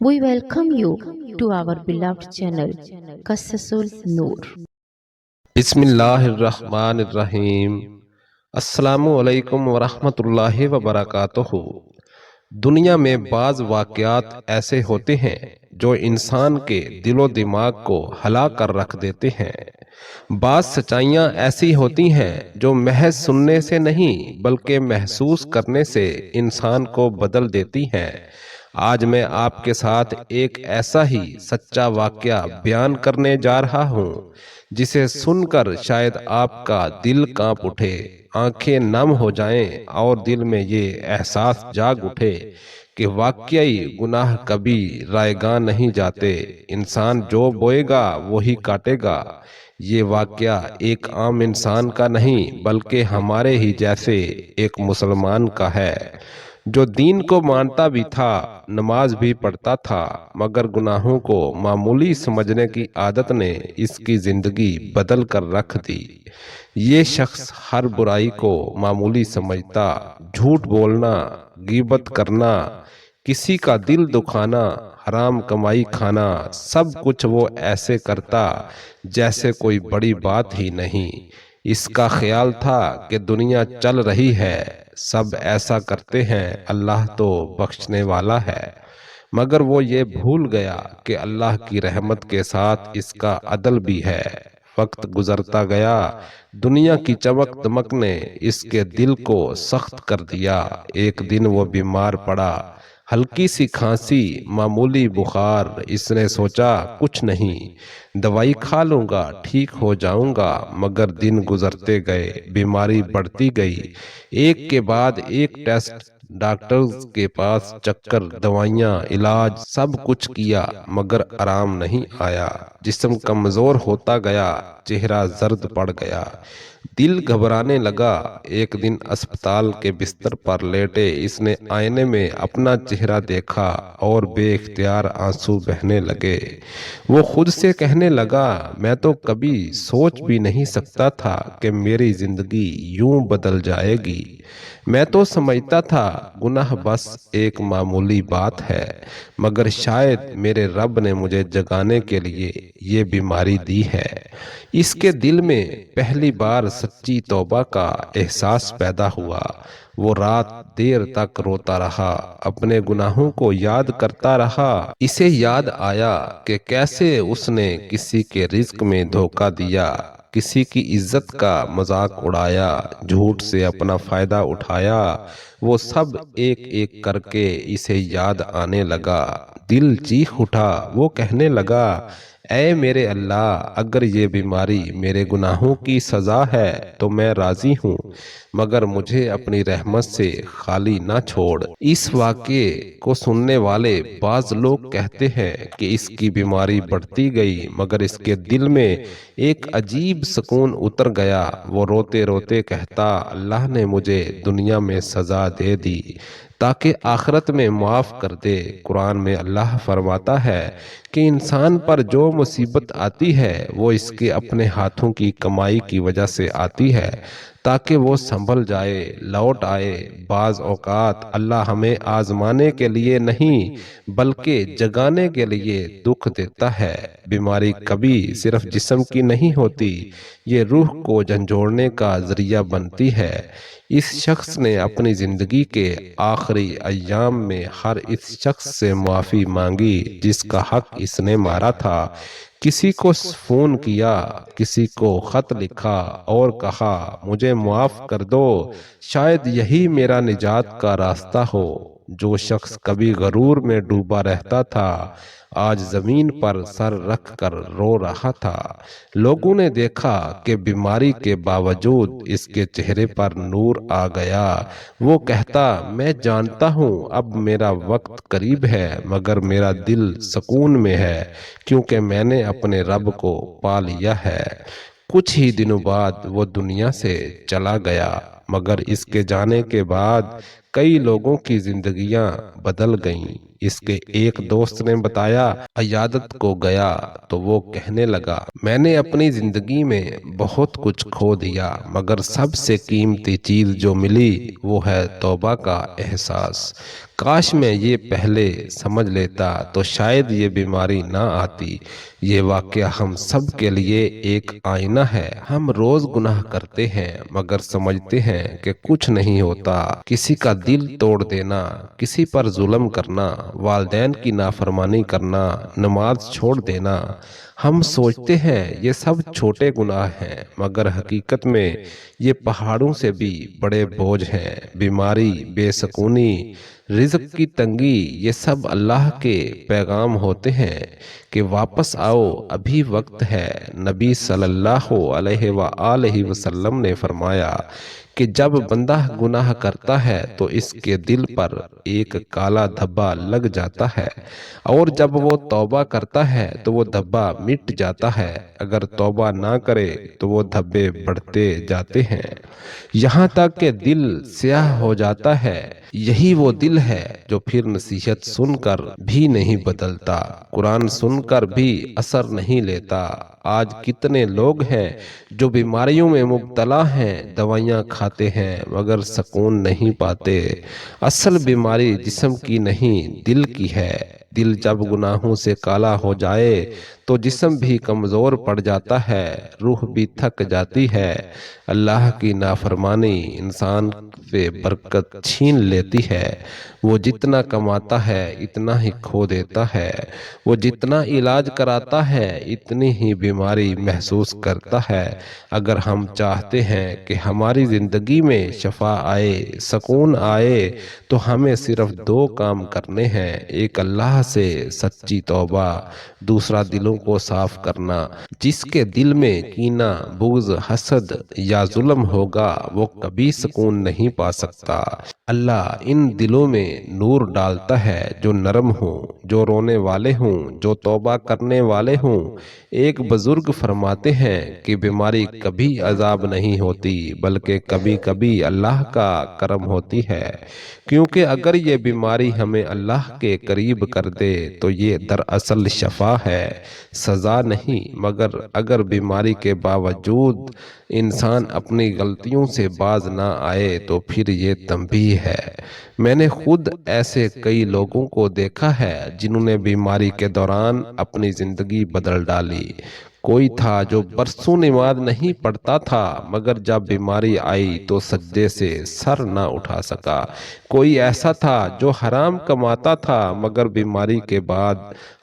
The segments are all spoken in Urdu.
We welcome you to our beloved channel, Qasasul Noor. بسم اللہ الرحمن الرحیم۔ السلام علیکم ورحمۃ اللہ وبرکاتہ۔ دنیا میں بعض واقعات ایسے ہوتے ہیں جو انسان کے دل و دماغ کو ہلا کر رکھ دیتے ہیں۔ بعض سچائیاں ایسی ہوتی ہیں جو محض سننے سے نہیں بلکہ محسوس کرنے سے انسان کو بدل دیتی ہیں۔ آج میں آپ کے ساتھ ایک ایسا ہی سچا واقعہ بیان کرنے جا رہا ہوں جسے سن کر شاید آپ کا دل کانپ اٹھے، آنکھیں نم ہو جائیں اور دل میں یہ احساس جاگ اٹھے کہ واقعی گناہ کبھی رائیگاں نہیں جاتے، انسان جو بوئے گا وہی کاٹے گا۔ یہ واقعہ ایک عام انسان کا نہیں بلکہ ہمارے ہی جیسے ایک مسلمان کا ہے، جو دین کو مانتا بھی تھا، نماز بھی پڑھتا تھا، مگر گناہوں کو معمولی سمجھنے کی عادت نے اس کی زندگی بدل کر رکھ دی۔ یہ شخص ہر برائی کو معمولی سمجھتا، جھوٹ بولنا، غیبت کرنا، کسی کا دل دکھانا، حرام کمائی کھانا، سب کچھ وہ ایسے کرتا جیسے کوئی بڑی بات ہی نہیں۔ اس کا خیال تھا کہ دنیا چل رہی ہے، سب ایسا کرتے ہیں، اللہ تو بخشنے والا ہے، مگر وہ یہ بھول گیا کہ اللہ کی رحمت کے ساتھ اس کا عدل بھی ہے۔ وقت گزرتا گیا، دنیا کی چمک دمک نے اس کے دل کو سخت کر دیا۔ ایک دن وہ بیمار پڑا، ہلکی سی کھانسی، معمولی بخار۔ اس نے سوچا کچھ نہیں، دوائی کھا لوں گا، ٹھیک ہو جاؤں گا، مگر دن گزرتے گئے، بیماری بڑھتی گئی۔ ایک کے بعد ایک ٹیسٹ، ڈاکٹرز کے پاس چکر، دوائیاں، علاج، سب کچھ کیا مگر آرام نہیں آیا۔ جسم کمزور ہوتا گیا، چہرہ زرد پڑ گیا، دل گھبرانے لگا۔ ایک دن اسپتال کے بستر پر لیٹے اس نے آئینے میں اپنا چہرہ دیکھا اور بے اختیار آنسو بہنے لگے۔ وہ خود سے کہنے لگا، میں تو کبھی سوچ بھی نہیں سکتا تھا کہ میری زندگی یوں بدل جائے گی۔ میں تو سمجھتا تھا گناہ بس ایک معمولی بات ہے، مگر شاید میرے رب نے مجھے جگانے کے لیے یہ بیماری دی ہے۔ اس کے دل میں پہلی بار سچی توبہ کا احساس پیدا ہوا۔ وہ رات دیر تک روتا رہا، اپنے گناہوں کو یاد کرتا رہا۔ اسے یاد آیا کہ کیسے اس نے کسی کے رزق میں دھوکہ دیا، کسی کی عزت کا مذاق اڑایا، جھوٹ سے اپنا فائدہ اٹھایا۔ وہ سب ایک ایک کر کے اسے یاد آنے لگا۔ دل چیخ اٹھا، وہ کہنے لگا، اے میرے اللہ، اگر یہ بیماری میرے گناہوں کی سزا ہے تو میں راضی ہوں، مگر مجھے اپنی رحمت سے خالی نہ چھوڑ۔ اس واقعے کو سننے والے بعض لوگ کہتے ہیں کہ اس کی بیماری بڑھتی گئی مگر اس کے دل میں ایک عجیب سکون اتر گیا۔ وہ روتے روتے کہتا، اللہ نے مجھے دنیا میں سزا دے دی تاکہ آخرت میں معاف کر دے۔ قرآن میں اللہ فرماتا ہے کہ انسان پر جو مصیبت آتی ہے وہ اس کے اپنے ہاتھوں کی کمائی کی وجہ سے آتی ہے تاکہ وہ سنبھل جائے، لوٹ آئے۔ بعض اوقات اللہ ہمیں آزمانے کے لیے نہیں بلکہ جگانے کے لیے دکھ دیتا ہے۔ بیماری کبھی صرف جسم کی نہیں ہوتی، یہ روح کو جھنجھوڑنے کا ذریعہ بنتی ہے۔ اس شخص نے اپنی زندگی کے آخری ایام میں ہر اس شخص سے معافی مانگی جس کا حق اس نے مارا تھا۔ کسی کو فون کیا، کسی کو خط لکھا اور کہا، مجھے معاف کر دو، شاید یہی میرا نجات کا راستہ ہو۔ جو شخص کبھی غرور میں ڈوبا رہتا تھا آج زمین پر سر رکھ کر رو رہا تھا۔ لوگوں نے دیکھا کہ بیماری کے باوجود اس کے چہرے پر نور آ گیا۔ وہ کہتا، میں جانتا ہوں اب میرا وقت قریب ہے مگر میرا دل سکون میں ہے کیونکہ میں نے اپنے رب کو پا لیا ہے۔ کچھ ہی دنوں بعد وہ دنیا سے چلا گیا، مگر اس کے جانے کے بعد کئی لوگوں کی زندگیاں بدل گئیں۔ اس کے ایک دوست نے بتایا، عیادت کو گیا تو وہ کہنے لگا، میں نے اپنی زندگی میں بہت کچھ کھو دیا مگر سب سے قیمتی چیز جو ملی وہ ہے توبہ کا احساس۔ کاش میں یہ پہلے سمجھ لیتا تو شاید یہ بیماری نہ آتی۔ یہ واقعہ ہم سب کے لیے ایک آئینہ ہے۔ ہم روز گناہ کرتے ہیں مگر سمجھتے ہیں کہ کچھ نہیں ہوتا۔ کسی کا دل توڑ دینا، کسی پر ظلم کرنا، والدین کی نافرمانی کرنا، نماز چھوڑ دینا، ہم سوچتے ہیں یہ سب چھوٹے گناہ ہیں مگر حقیقت میں یہ پہاڑوں سے بھی بڑے بوجھ ہیں۔ بیماری، بے سکونی، رزق کی تنگی، یہ سب اللہ کے پیغام ہوتے ہیں کہ واپس آؤ، ابھی وقت ہے۔ نبی صلی اللہ علیہ وآلہ وسلم نے فرمایا کہ جب بندہ گناہ کرتا ہے تو اس کے دل پر ایک کالا دھبا لگ جاتا ہے، اور جب وہ توبہ کرتا ہے تو وہ دھبا مٹ جاتا ہے۔ اگر توبہ نہ کرے تو وہ دھبے بڑھتے جاتے ہیں یہاں تک کہ دل سیاہ ہو جاتا ہے۔ یہی وہ دل ہے جو پھر نصیحت سن کر بھی نہیں بدلتا، قرآن سن کر بھی اثر نہیں لیتا۔ آج کتنے لوگ ہیں جو بیماریوں میں مبتلا ہیں، دوائیاں کھاتے ہیں مگر سکون نہیں پاتے۔ اصل بیماری جسم کی نہیں، دل کی ہے۔ دل جب گناہوں سے کالا ہو جائے تو جسم بھی کمزور پڑ جاتا ہے، روح بھی تھک جاتی ہے۔ اللہ کی نافرمانی انسان سے برکت چھین لیتی ہے۔ وہ جتنا کماتا ہے اتنا ہی کھو دیتا ہے، وہ جتنا علاج کراتا ہے اتنی ہی بیماری محسوس کرتا ہے۔ اگر ہم چاہتے ہیں کہ ہماری زندگی میں شفا آئے، سکون آئے، تو ہمیں صرف دو کام کرنے ہیں۔ ایک اللہ سے سچی توبہ، دوسرا دلوں کو صاف کرنا۔ جس کے دل میں کینہ، بغض، حسد یا ظلم ہوگا وہ کبھی سکون نہیں پا سکتا۔ اللہ ان دلوں میں نور ڈالتا ہے جو نرم ہوں، جو رونے والے ہوں، جو توبہ کرنے والے ہوں۔ ایک بزرگ فرماتے ہیں کہ بیماری کبھی عذاب نہیں ہوتی بلکہ کبھی کبھی اللہ کا کرم ہوتی ہے، کیونکہ اگر یہ بیماری ہمیں اللہ کے قریب کر دے تو یہ دراصل شفا ہے، سزا نہیں۔ مگر اگر بیماری کے باوجود انسان اپنی غلطیوں سے باز نہ آئے تو پھر یہ تنبیہ ہے۔ میں نے خود ایسے کئی لوگوں کو دیکھا ہے جنہوں نے بیماری کے دوران اپنی زندگی بدل ڈالی۔ کوئی تھا جو برسوں نماز نہیں پڑھتا تھا مگر جب بیماری آئی تو سجدے سے سر نہ اٹھا سکا۔ کوئی ایسا تھا جو حرام کماتا تھا مگر بیماری کے بعد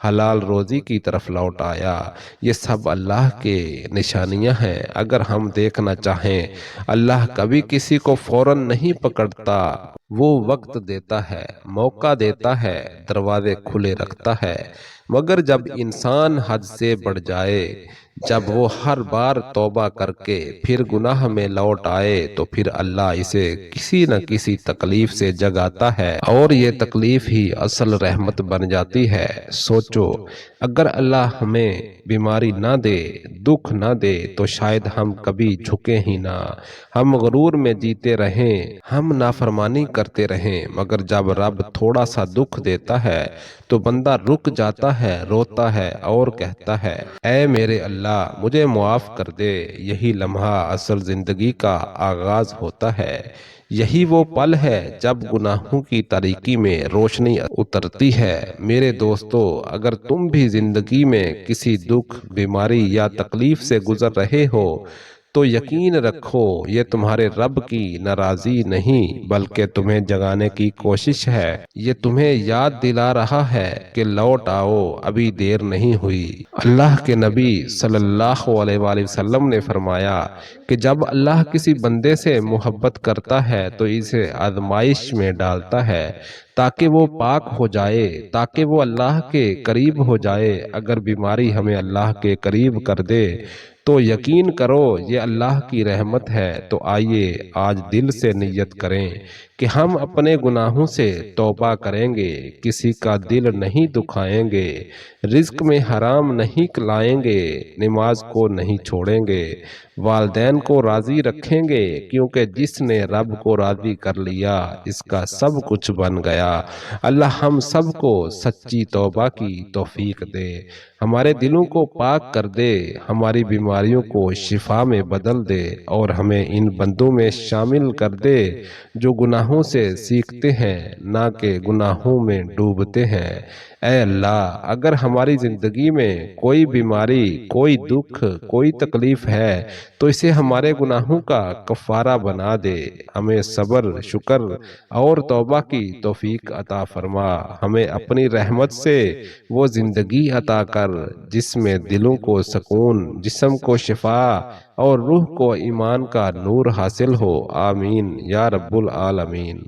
حلال روزی کی طرف لوٹ آیا۔ یہ سب اللہ کے نشانیاں ہیں۔ اگر ہم دیکھنا چاہیں، اللہ کبھی کسی کو فوراً نہیں پکڑتا، وہ وقت دیتا ہے، موقع دیتا ہے، دروازے کھلے رکھتا ہے۔ مگر جب انسان حد سے بڑھ جائے، جب وہ ہر بار توبہ کر کے پھر گناہ میں لوٹ آئے تو پھر اللہ اسے کسی نہ کسی تکلیف سے جگاتا ہے، اور یہ تکلیف ہی اصل رحمت بن جاتی ہے۔ سوچو، اگر اللہ ہمیں بیماری نہ دے، دکھ نہ دے تو شاید ہم کبھی جھکے ہی نہ، ہم غرور میں جیتے رہیں، ہم نافرمانی کرتے رہیں۔ مگر جب رب تھوڑا سا دکھ دیتا ہے تو بندہ رک جاتا ہے، روتا ہے اور کہتا ہے، اے میرے اللہ مجھے معاف کر دے۔ یہی لمحہ اصل زندگی کا آغاز ہوتا ہے۔ یہی وہ پل ہے جب گناہوں کی تاریکی میں روشنی اترتی ہے۔ میرے دوستو، اگر تم بھی زندگی میں کسی دکھ، بیماری یا تکلیف سے گزر رہے ہو تو یقین رکھو یہ تمہارے رب کی ناراضی نہیں بلکہ تمہیں جگانے کی کوشش ہے۔ یہ تمہیں یاد دلا رہا ہے کہ لوٹ آؤ، ابھی دیر نہیں ہوئی۔ اللہ کے نبی صلی اللہ علیہ وآلہ وسلم نے فرمایا کہ جب اللہ کسی بندے سے محبت کرتا ہے تو اسے آزمائش میں ڈالتا ہے تاکہ وہ پاک ہو جائے، تاکہ وہ اللہ کے قریب ہو جائے۔ اگر بیماری ہمیں اللہ کے قریب کر دے تو یقین کرو یہ اللہ کی رحمت ہے۔ تو آئیے آج دل سے نیت کریں کہ ہم اپنے گناہوں سے توبہ کریں گے، کسی کا دل نہیں دکھائیں گے، رزق میں حرام نہیں کھلائیں گے، نماز کو نہیں چھوڑیں گے، والدین کو راضی رکھیں گے، کیونکہ جس نے رب کو راضی کر لیا اس کا سب کچھ بن گیا۔ اللہ ہم سب کو سچی توبہ کی توفیق دے، ہمارے دلوں کو پاک کر دے، ہماری بیماریوں کو شفا میں بدل دے، اور ہمیں ان بندوں میں شامل کر دے جو گناہ گناہوں سے سیکھتے ہیں نہ کہ گناہوں میں ڈوبتے ہیں۔ اے اللہ، اگر ہماری زندگی میں کوئی بیماری، کوئی دکھ، کوئی تکلیف ہے تو اسے ہمارے گناہوں کا کفارہ بنا دے، ہمیں صبر، شکر اور توبہ کی توفیق عطا فرما، ہمیں اپنی رحمت سے وہ زندگی عطا کر جس میں دلوں کو سکون، جسم کو شفا اور روح کو ایمان کا نور حاصل ہو، آمین یا رب العالمین۔